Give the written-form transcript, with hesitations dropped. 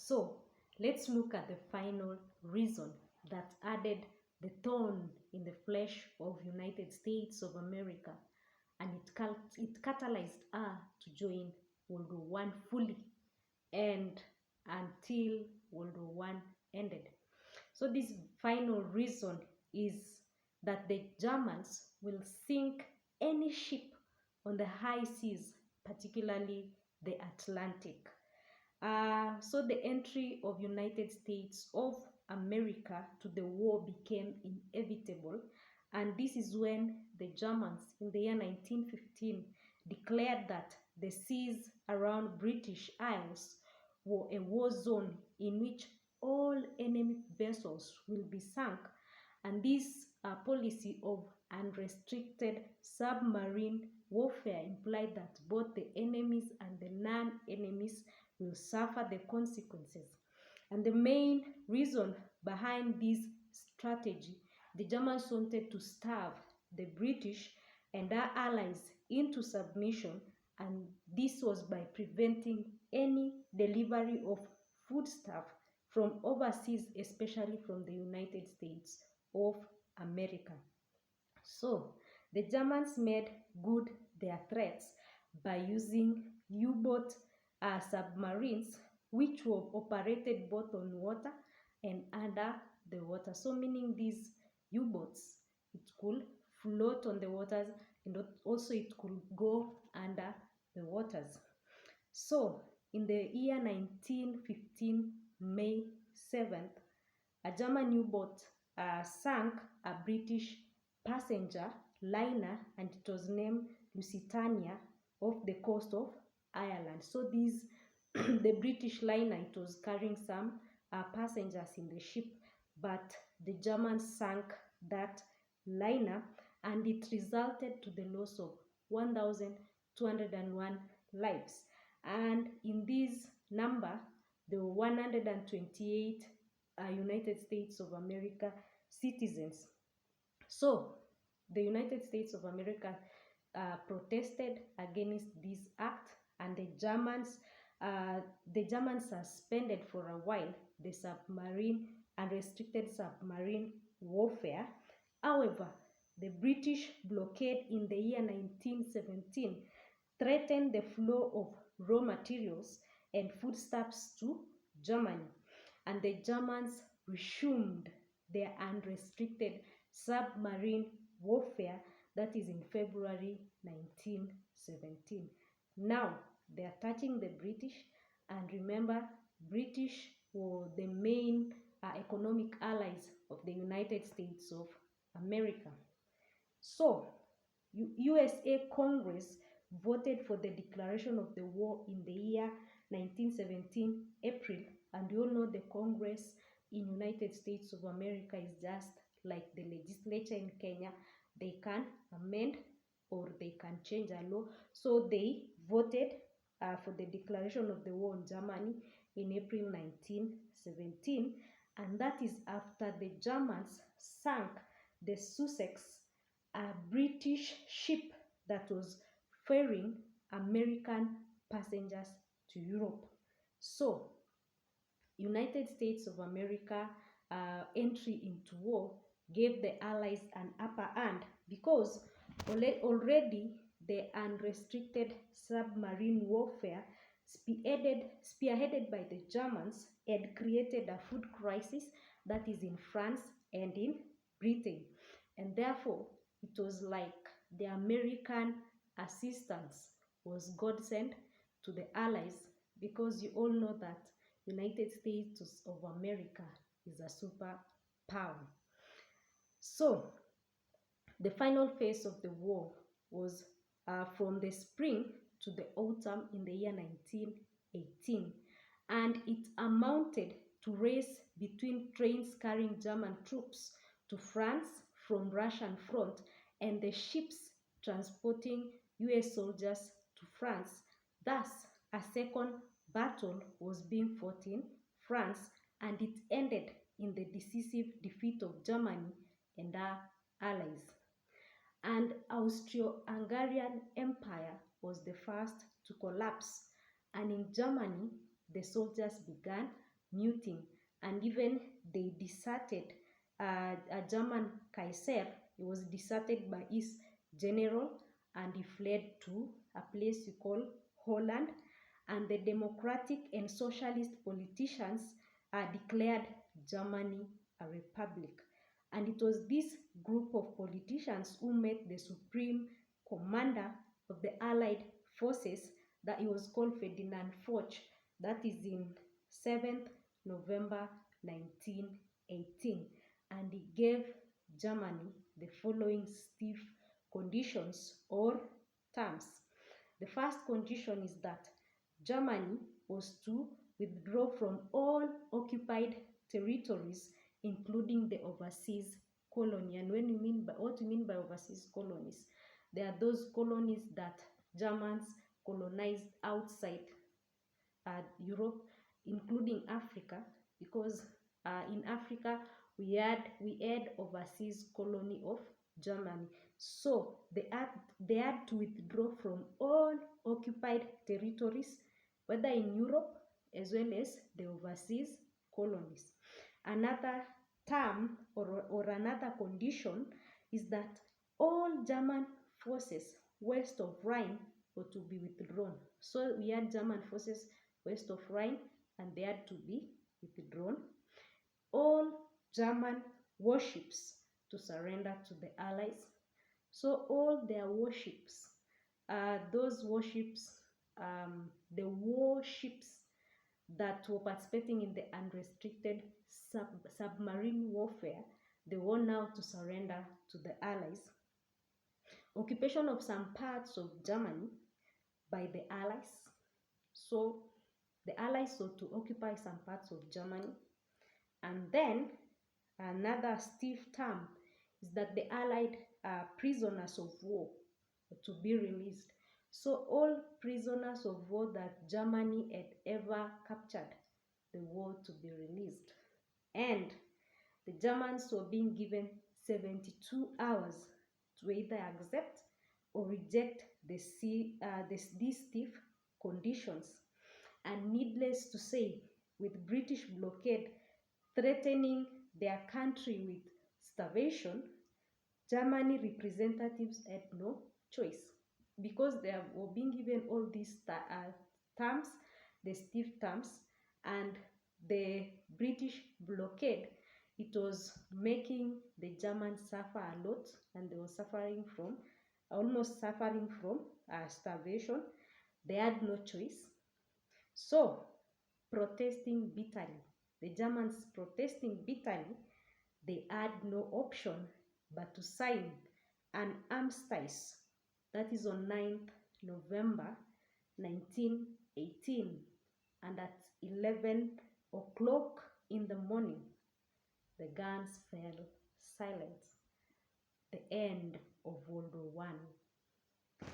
So let's look at the final reason that added the thorn in the flesh of United States of America, and it catalyzed her to join World War One fully and until World War One ended. So this final reason is that the Germans will sink any ship on the high seas, particularly the Atlantic. So the entry of United States of America to the war became inevitable, and this is when the Germans in the year 1915 declared that the seas around British Isles were a war zone in which all enemy vessels will be sunk, and this policy of unrestricted submarine warfare implied that both the enemies and the non-enemies will suffer the consequences. And the main reason behind this strategy, the Germans wanted to starve the British and their allies into submission, and this was by preventing any delivery of foodstuff from overseas, especially from the United States of America. So the Germans made good their threats by using U-boat submarines, which were operated both on water and under the water. So meaning these U-boats, it could float on the waters, and also it could go under the waters. So in the year 1915, May 7th, a German U-boat sank a British passenger liner, and it was named Lusitania, off the coast of Ireland. So these the British liner, it was carrying some passengers in the ship, but the Germans sank that liner, and it resulted to the loss of 1,201 lives. And in this number, there were 128 United States of America citizens. So the United States of America protested against this act, and the Germans suspended for a while the unrestricted submarine warfare. However, the British blockade in the year 1917 threatened the flow of raw materials and foodstuffs to Germany, and the Germans resumed their unrestricted submarine warfare, that is in February 1917. Now they are touching the British, and remember, British were the main economic allies of the United States of America. So USA Congress voted for the declaration of the war in the year 1917 April, and you all know the Congress in United States of America is just like the legislature in Kenya. They can amend or they can change a law. So they voted for the declaration of the war on Germany in April 1917, and that is after the Germans sank the Sussex, a British ship that was ferrying American passengers to Europe. So United States of America entry into war gave the Allies an upper hand, because already the unrestricted submarine warfare spearheaded by the Germans had created a food crisis, that is in France and in Britain, and therefore it was like the American assistance was godsend to the Allies, because you all know that United States of America is a superpower. So the final phase of the war was from the spring to the autumn in the year 1918, and it amounted to race between trains carrying German troops to France from Russian front and the ships transporting US soldiers to France. Thus, a second battle was being fought in France, and it ended in the decisive defeat of Germany and her allies. And Austro-Hungarian Empire was the first to collapse, and in Germany the soldiers began muting, and even they deserted a German Kaiser. He was deserted by his general, and he fled to a place we call Holland. And the democratic and socialist politicians declared Germany a republic. And it was this group of politicians who met the supreme commander of the Allied forces, that he was called Ferdinand Foch. That is in 7th November 1918. And he gave Germany the following stiff conditions or terms. The first condition is that Germany was to withdraw from all occupied territories, including the overseas colony. And what you mean by overseas colonies, they are those colonies that Germans colonized outside Europe, including Africa, because in Africa we had overseas colony of Germany. So they had to withdraw from all occupied territories, whether in Europe as well as the overseas colonies. Another term or another condition is that all German forces west of Rhine were to be withdrawn. So we had German forces west of Rhine, and they had to be withdrawn. All German warships to surrender to the Allies. So all their warships, those warships, the warships that were participating in the unrestricted submarine warfare, they were now to surrender to the Allies. Occupation of some parts of Germany by the Allies. So the Allies sought to occupy some parts of Germany. And then another stiff term is that the Allied prisoners of war were to be released. So all prisoners of war that Germany had ever captured, they were to be released. And the Germans were being given 72 hours to either accept or reject these stiff conditions. And needless to say, with British blockade threatening their country with starvation, Germany representatives had no choice, because they were being given all these terms, the stiff terms, and the British blockade, it was making the Germans suffer a lot, and they were almost suffering from starvation. They had no choice. So, protesting bitterly, the Germans protesting bitterly, they had no option but to sign an armistice, that is on 9th November 1918. And at 11 o'clock in the morning, the guns fell silent. The end of World War I.